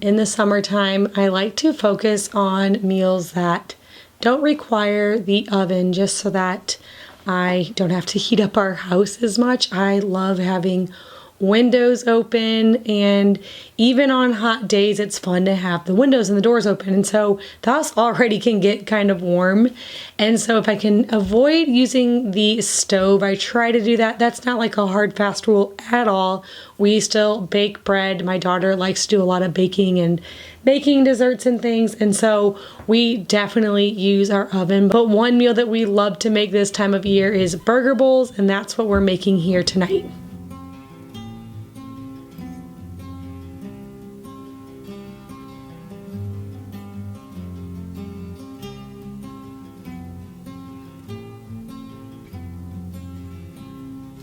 In the summertime, I like to focus on meals that don't require the oven just so that I don't have to heat up our house as much. I love having windows open, and even on hot days it's fun to have the windows and the doors open, and so the house already can get kind of warm. And so if I can avoid using the stove, I try to do that. That's not like a hard fast rule at all. We still bake bread. My daughter likes to do a lot of baking and baking desserts and things, and so we definitely use our oven. But one meal that we love to make this time of year is burger bowls, and that's what we're making here tonight.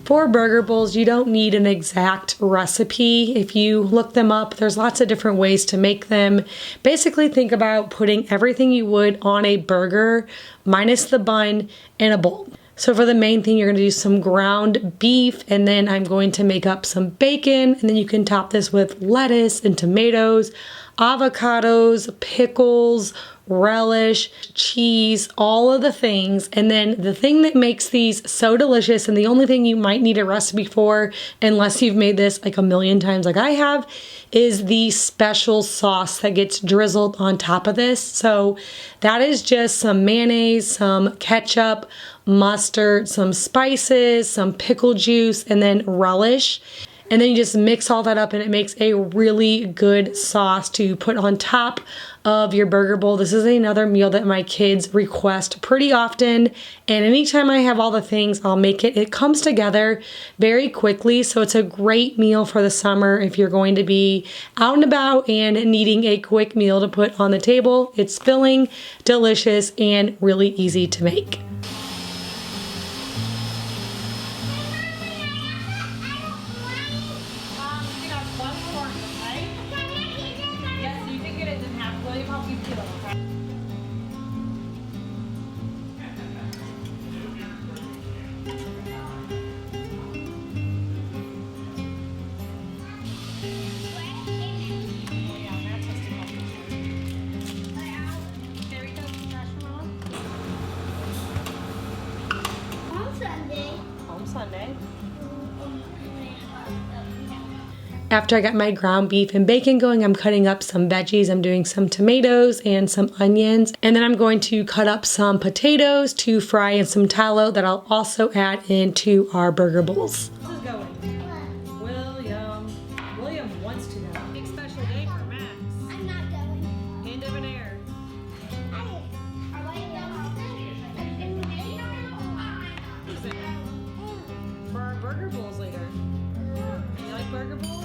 For burger bowls, you don't need an exact recipe. If you look them up, there's lots of different ways to make them. Basically, think about putting everything you would on a burger, minus the bun, in a bowl. So for the main thing, you're going to do some ground beef, and then I'm going to make up some bacon, and then you can top this with lettuce and tomatoes, avocados, pickles, relish, cheese, all of the things. And then the thing that makes these so delicious, and the only thing you might need a recipe for, unless you've made this like a million times like I have, is the special sauce that gets drizzled on top of this. So that is just some mayonnaise, some ketchup, mustard, some spices, some pickle juice, and then relish. And then you just mix all that up, and it makes a really good sauce to put on top of your burger bowl. This is another meal that my kids request pretty often, and anytime I have all the things, I'll make it. It comes together very quickly, so it's a great meal for the summer if you're going to be out and about and needing a quick meal to put on the table. It's filling, delicious, and really easy to make. After I got my ground beef and bacon going, I'm cutting up some veggies. I'm doing some tomatoes and some onions. And then I'm going to cut up some potatoes to fry in some tallow that I'll also add into our burger bowls. This is going. William wants to go. Big special day for Max. I'm not going. End of an air. For our burger bowls later. You like burger bowls?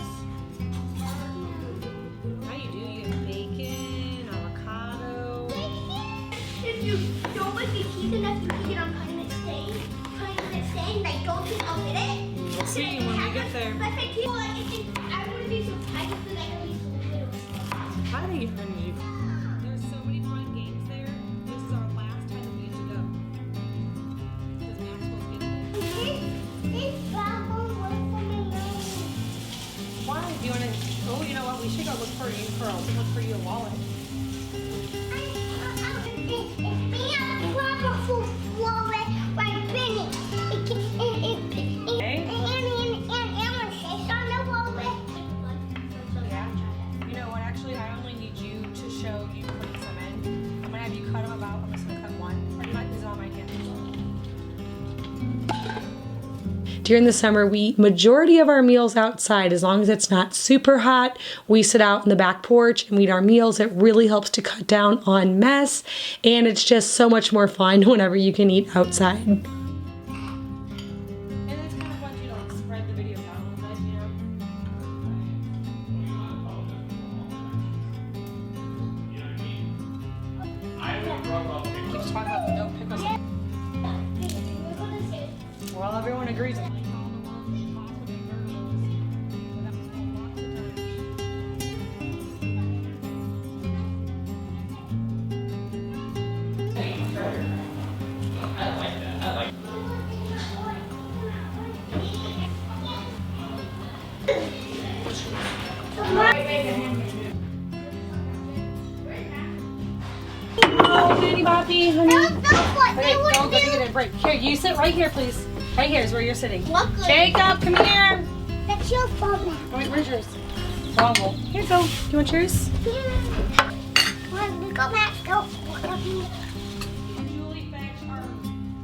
How you do? You get bacon, avocado. If you don't like the cheese enough, you can get on cutting it staying, like don't just open it. We'll see when we get there. But I want to be so tight so that I can be so little. How do you finish? There's so many fun games there. This is our last time that we get to go. Because Maxwell's getting it. This bubble was for me. Why? Do you want to? Oh, you know what? We should go look for you a wallet. You know what? Actually, I only need you to show you putting some in. I'm gonna have you cut them about. I'm just gonna cut one. Or you might use it on my hand. During the summer, we eat majority of our meals outside. As long as it's not super hot, we sit out in the back porch and we eat our meals. It really helps to cut down on mess, and it's just so much more fun whenever you can eat outside. And it's kind of fun to like spread the video out a little bit, you know. Keeps talking about the no pickles. Well, everyone agrees. Oh, Nanny Boppy, honey. Okay, They don't would go to get it. Break. Here, you sit right here, please. Right here is where you're sitting. Jacob, come here. That's your fault now. Wait, where's yours? Dongle. Here you go. Do you want yours? Go, Max. Go. Julie Fetch are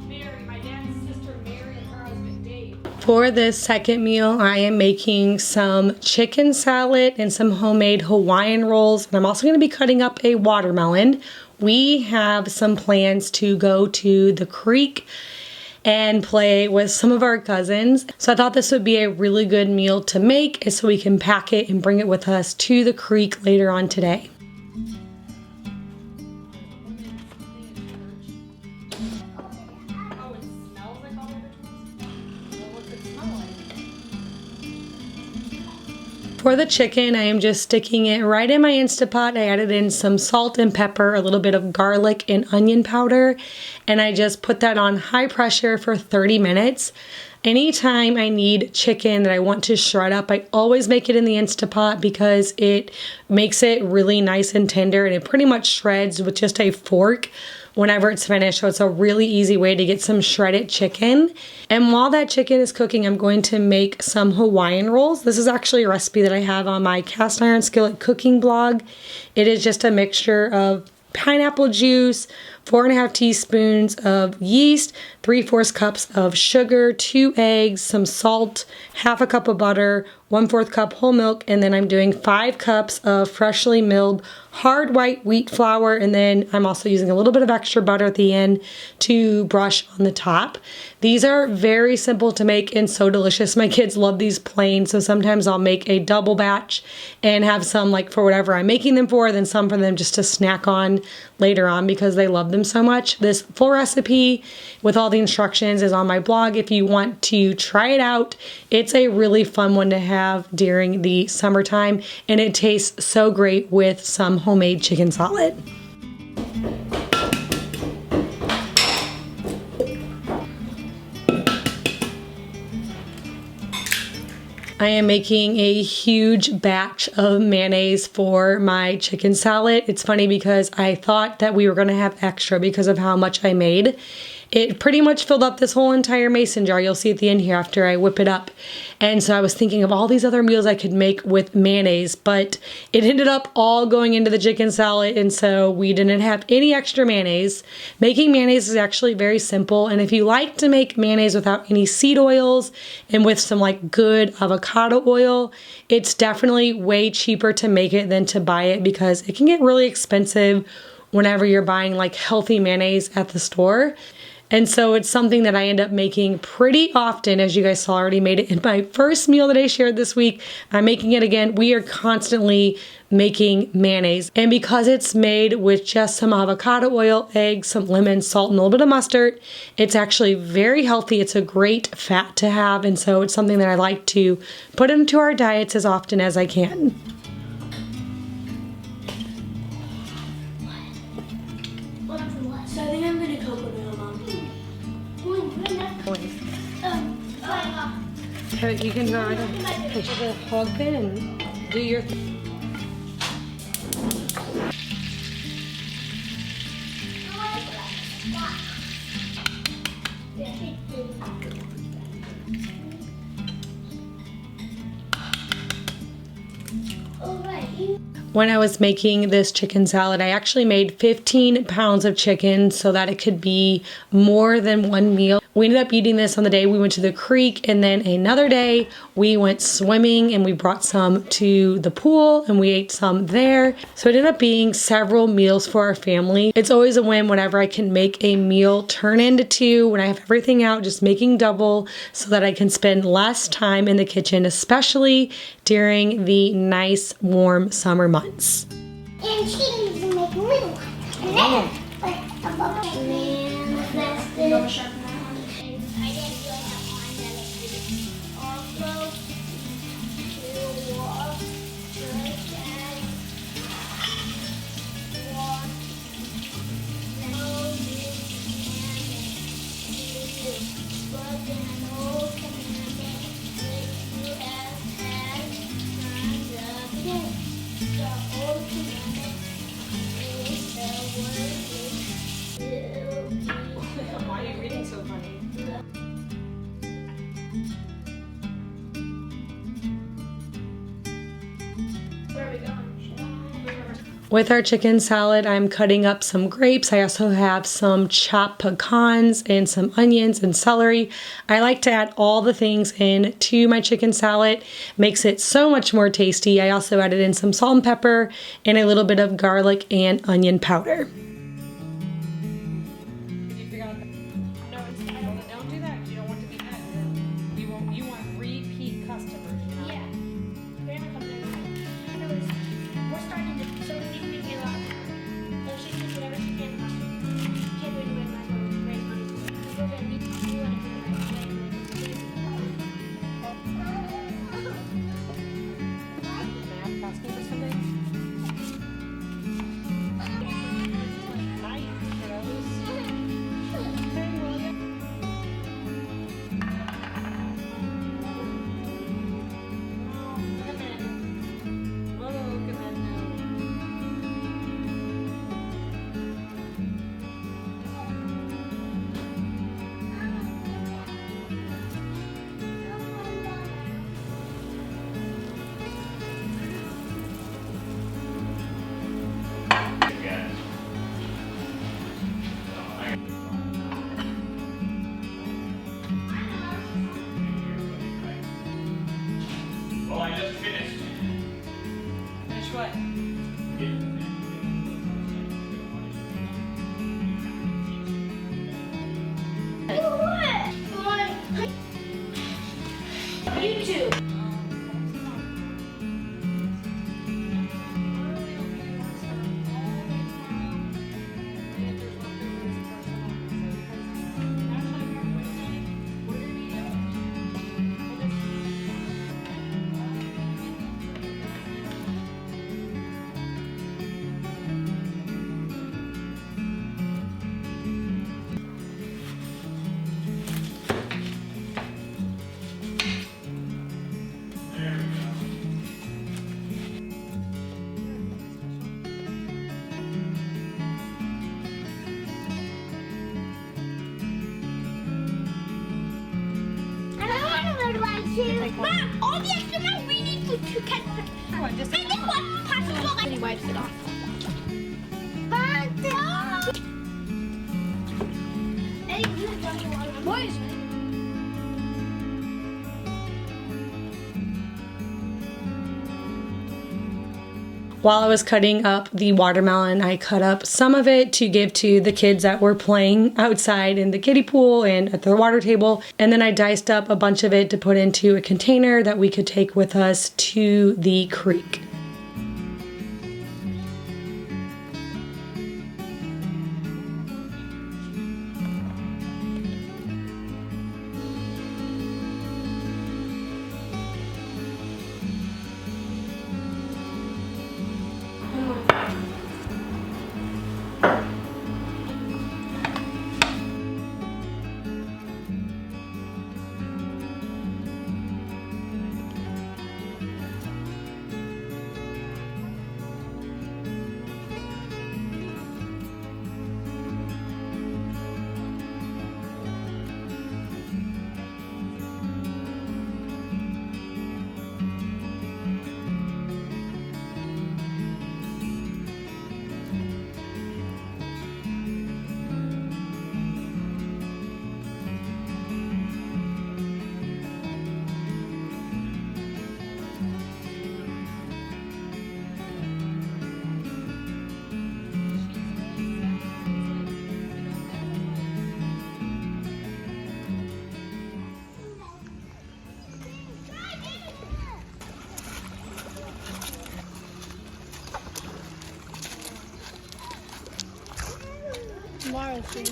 Mary, my dad's sister Mary, and her husband Dave. For this second meal, I am making some chicken salad and some homemade Hawaiian rolls. And I'm also going to be cutting up a watermelon. We have some plans to go to the creek and play with some of our cousins. So I thought this would be a really good meal to make so we can pack it and bring it with us to the creek later on today. For the chicken, I am just sticking it right in my Instapot. I added in some salt and pepper, a little bit of garlic and onion powder, and I just put that on high pressure for 30 minutes. Anytime I need chicken that I want to shred up, I always make it in the Instapot because it makes it really nice and tender, and it pretty much shreds with just a fork whenever it's finished. So it's a really easy way to get some shredded chicken. And while that chicken is cooking, I'm going to make some Hawaiian rolls. This is actually a recipe that I have on my cast iron skillet cooking blog. It is just a mixture of pineapple juice, 4.5 teaspoons of yeast, 3/4 cups of sugar, 2 eggs, some salt, half a cup of butter, 1/4 cup whole milk, and then I'm doing 5 cups of freshly milled hard white wheat flour, and then I'm also using a little bit of extra butter at the end to brush on the top. These are very simple to make and so delicious. My kids love these plain, so sometimes I'll make a double batch and have some like for whatever I'm making them for, then some for them just to snack on later on because they love them so much. This full recipe with all the instructions is on my blog if you want to try it out. It's a really fun one to have during the summertime, and it tastes so great with some homemade chicken salad. I am making a huge batch of mayonnaise for my chicken salad. It's funny because I thought that we were going to have extra because of how much I made. It pretty much filled up this whole entire mason jar. You'll see at the end here after I whip it up. And so I was thinking of all these other meals I could make with mayonnaise, but it ended up all going into the chicken salad, and so we didn't have any extra mayonnaise. Making mayonnaise is actually very simple, and if you like to make mayonnaise without any seed oils and with some like good avocado oil, it's definitely way cheaper to make it than to buy it because it can get really expensive whenever you're buying like healthy mayonnaise at the store. And so it's something that I end up making pretty often. As you guys saw, I already made it in my first meal that I shared this week. I'm making it again. We are constantly making mayonnaise. And because it's made with just some avocado oil, eggs, some lemon, salt, and a little bit of mustard, it's actually very healthy. It's a great fat to have. And so it's something that I like to put into our diets as often as I can. So I think I'm going to coconut milk. You can go right ahead. Put your hog in and do your thing. When I was making this chicken salad, I actually made 15 pounds of chicken so that it could be more than one meal. We ended up eating this on the day we went to the creek, and then another day we went swimming and we brought some to the pool and we ate some there. So it ended up being several meals for our family. It's always a win whenever I can make a meal turn into two, when I have everything out, just making double so that I can spend less time in the kitchen, especially during the nice warm summer months. And she needs to make a little one. And then, like, a bubble. And that's the... I didn't really have one that I could also to walk, just as walk, but then no commandment which you have had from the beginning. The old commandment is the word With our chicken salad, I'm cutting up some grapes. I also have some chopped pecans and some onions and celery. I like to add all the things in to my chicken salad. Makes it so much more tasty. I also added in some salt and pepper and a little bit of garlic and onion powder. Well, I just finished. Finish what? YouTube. Mom, all the extra money we need to catch the one. Just and then what? Possible. And he wipes it off. Boys. While I was cutting up the watermelon, I cut up some of it to give to the kids that were playing outside in the kiddie pool and at the water table. And then I diced up a bunch of it to put into a container that we could take with us to the creek. Tomorrow soon.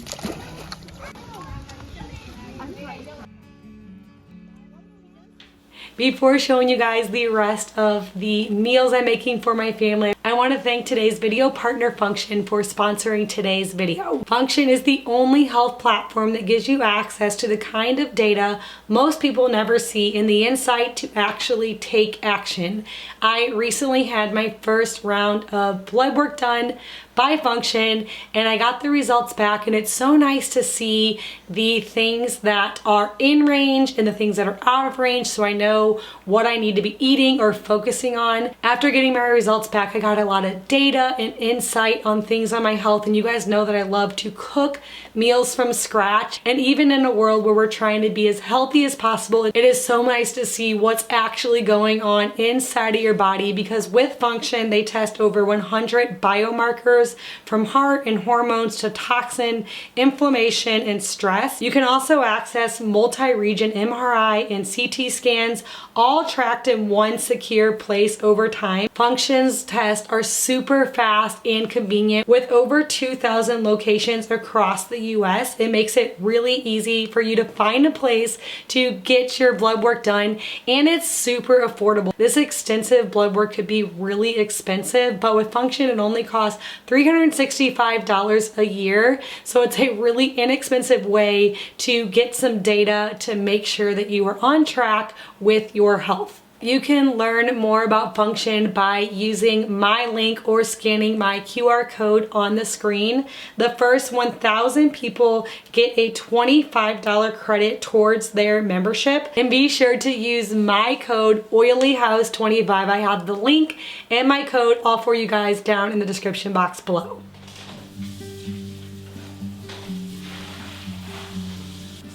Before showing you guys the rest of the meals I'm making for my family, I want to thank today's video partner Function for sponsoring today's video. Function is the only health platform that gives you access to the kind of data most people never see and the insight to actually take action. I recently had my first round of blood work done by Function and I got the results back, and it's so nice to see the things that are in range and the things that are out of range, so I know know what I need to be eating or focusing on. After getting my results back, I got a lot of data and insight on things on my health, and you guys know that I love to cook meals from scratch. And even in a world where we're trying to be as healthy as possible, it is so nice to see what's actually going on inside of your body, because with Function, they test over 100 biomarkers from heart and hormones to toxin, inflammation, and stress. You can also access multi-region MRI and CT scans, all tracked in one secure place over time. Function's tests are super fast and convenient. With over 2,000 locations across the US, it makes it really easy for you to find a place to get your blood work done, and it's super affordable. This extensive blood work could be really expensive, but with Function it only costs $365 a year, so it's a really inexpensive way to get some data to make sure that you are on track with your health. You can learn more about Function by using my link or scanning my QR code on the screen. The first 1,000 people get a $25 credit towards their membership. And be sure to use my code OilyHouse25. I have the link and my code all for you guys down in the description box below.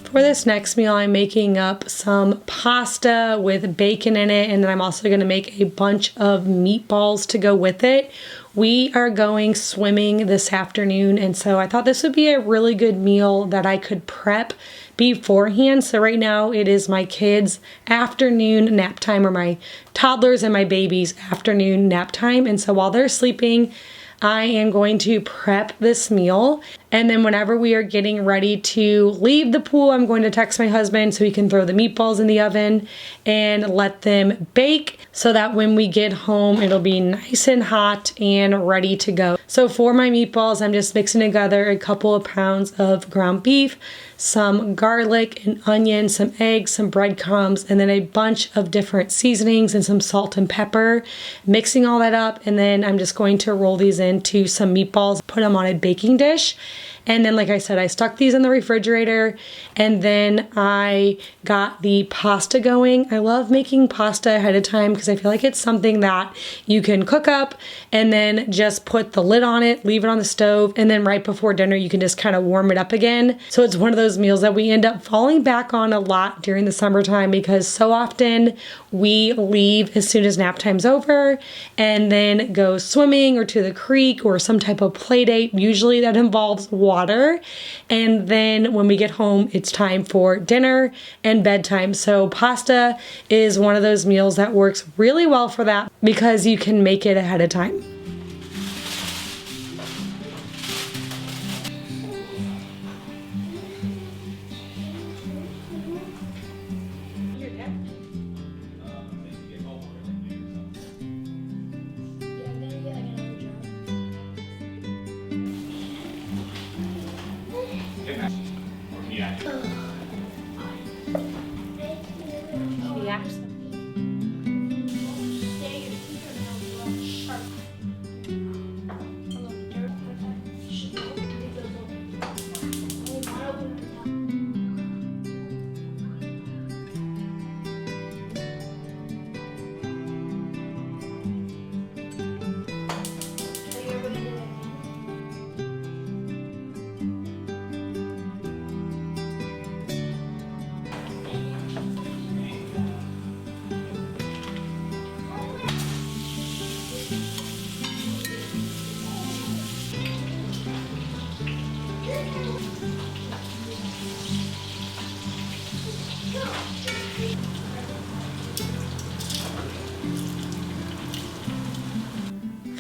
For this next meal, I'm making up some pasta with bacon in it, and then I'm also going to make a bunch of meatballs to go with it. We are going swimming this afternoon, and so I thought this would be a really good meal that I could prep beforehand. So right now it is my kids' afternoon nap time, or my toddlers and my baby's afternoon nap time, and so while they're sleeping, I am going to prep this meal, and then whenever we are getting ready to leave the pool, I'm going to text my husband so he can throw the meatballs in the oven and let them bake so that when we get home, it'll be nice and hot and ready to go. So for my meatballs, I'm just mixing together a couple of pounds of ground beef, some garlic and onion, some eggs, some breadcrumbs, and then a bunch of different seasonings and some salt and pepper. Mixing all that up, and then I'm just going to roll these into some meatballs, put them on a baking dish. And then, like I said, I stuck these in the refrigerator, and then I got the pasta going. I love making pasta ahead of time because I feel like it's something that you can cook up and then just put the lid on it, leave it on the stove, and then right before dinner you can just kind of warm it up again. So it's one of those meals that we end up falling back on a lot during the summertime, because so often we leave as soon as nap time's over and then go swimming or to the creek or some type of play date. Usually that involves water, and then when we get home it's time for dinner and bedtime. So pasta is one of those meals that works really well for that because you can make it ahead of time.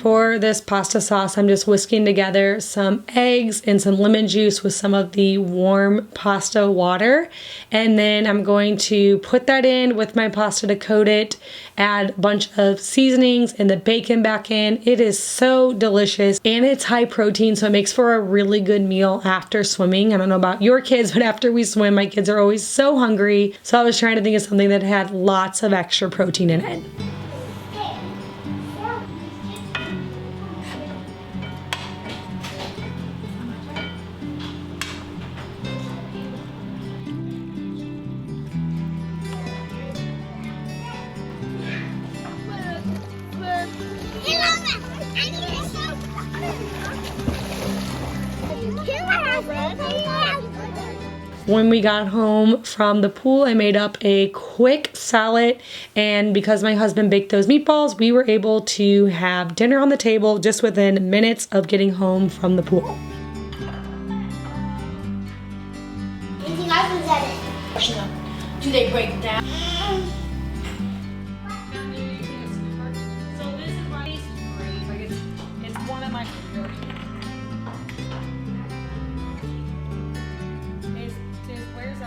For this pasta sauce, I'm just whisking together some eggs and some lemon juice with some of the warm pasta water. And then I'm going to put that in with my pasta to coat it, add a bunch of seasonings and the bacon back in. It is so delicious and it's high protein, so it makes for a really good meal after swimming. I don't know about your kids, but after we swim, my kids are always so hungry. So I was trying to think of something that had lots of extra protein in it. When we got home from the pool, I made up a quick salad, and because my husband baked those meatballs, we were able to have dinner on the table just within minutes of getting home from the pool. Anything else is that it? Do they break down? So this is my it's one of my favorites. Where's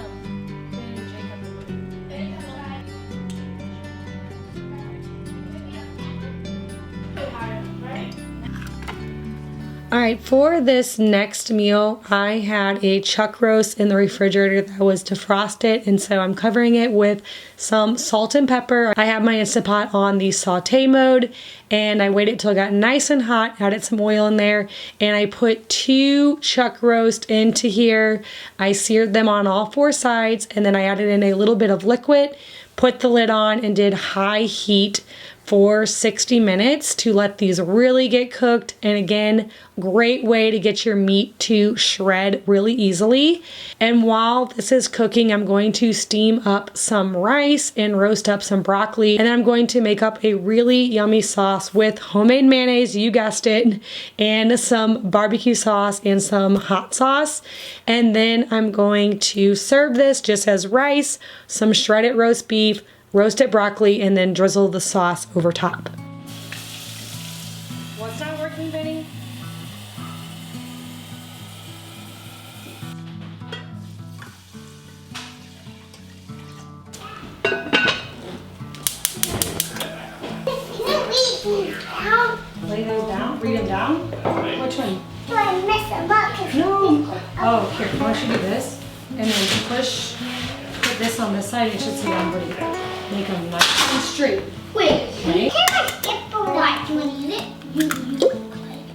All right, for this next meal, I had a chuck roast in the refrigerator that was defrosted, and so I'm covering it with some salt and pepper. I have my Instant Pot on the saute mode, and I waited till it got nice and hot, added some oil in there, and I put 2 chuck roast into here. I seared them on all 4 sides, and then I added in a little bit of liquid, put the lid on, and did high heat for 60 minutes to let these really get cooked. And again, great way to get your meat to shred really easily. And while this is cooking, I'm going to steam up some rice and roast up some broccoli. And then I'm going to make up a really yummy sauce with homemade mayonnaise, you guessed it, and some barbecue sauce and some hot sauce. And then I'm going to serve this just as rice, some shredded roast beef, roasted broccoli, and then drizzle the sauce over top. What's not working, Benny? Lay those down? Read them down? Which one? So I messed them up. No. Oh, here. Why don't you do this? And then put this on this side. It should sit down pretty good. Make them nice and straight. Wait, Right? can I skip for what? Do you want to use it? You.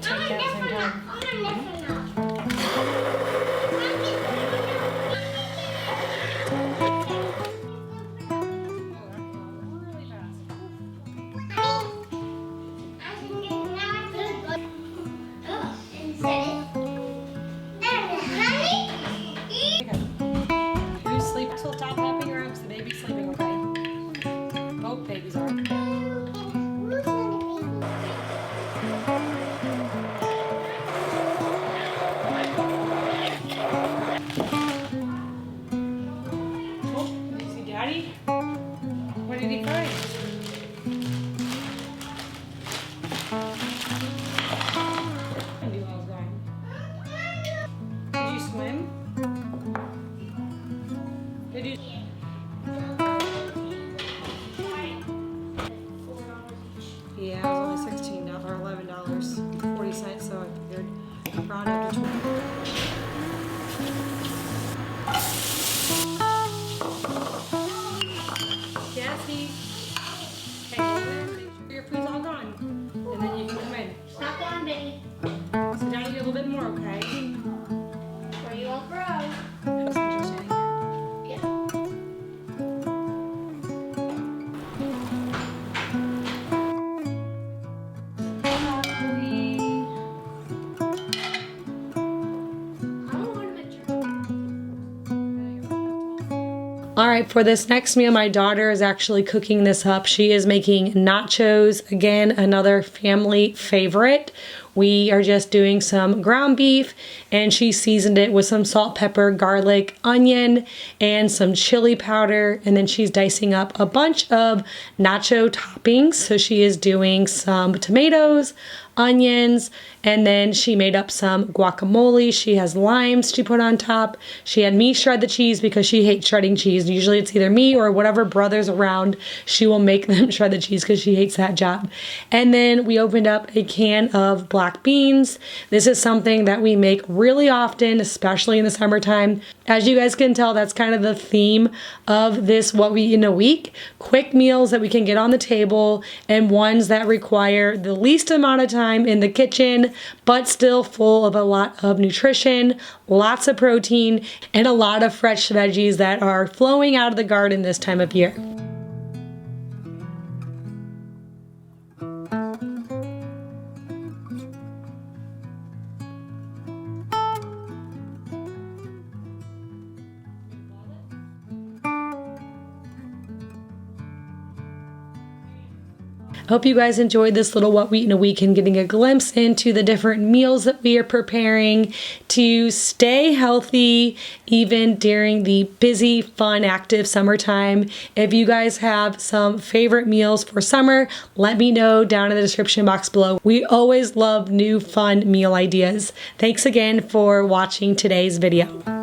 Take that same time. I'm gonna mess them up. You sleep till stop helping around because the baby's sleeping, okay? Both babies are. Oh, did you see Daddy? What did he find? I knew I was going. Did you swim? Did you? Yeah, it was only $16 or $11.40, so I figured round up to 20. Jesse, hey, over there, make sure your food's all gone, and then you can come in. Stop on, Benny. Sit down and get a little bit more, okay? Or you won't grow. That's interesting. All right, for this next meal, my daughter is actually cooking this up. She is making nachos, again, another family favorite. We are just doing some ground beef, and she seasoned it with some salt, pepper, garlic, onion, and some chili powder. And then she's dicing up a bunch of nacho toppings. So she is doing some tomatoes, onions, and then she made up some guacamole. She has limes to put on top. She had me shred the cheese because she hates shredding cheese. Usually it's either me or whatever brother's around. She will make them shred the cheese because she hates that job. And then we opened up a can of black beans. This is something that we make really often, especially in the summertime. As you guys can tell, that's kind of the theme of this What We Eat in a Week. Quick meals that we can get on the table and ones that require the least amount of time in the kitchen, but still full of a lot of nutrition, lots of protein, and a lot of fresh veggies that are flowing out of the garden this time of year. Hope you guys enjoyed this little What We Eat in a Week and getting a glimpse into the different meals that we are preparing to stay healthy even during the busy, fun, active summertime. If you guys have some favorite meals for summer, let me know down in the description box below. We always love new fun meal ideas. Thanks again for watching today's video.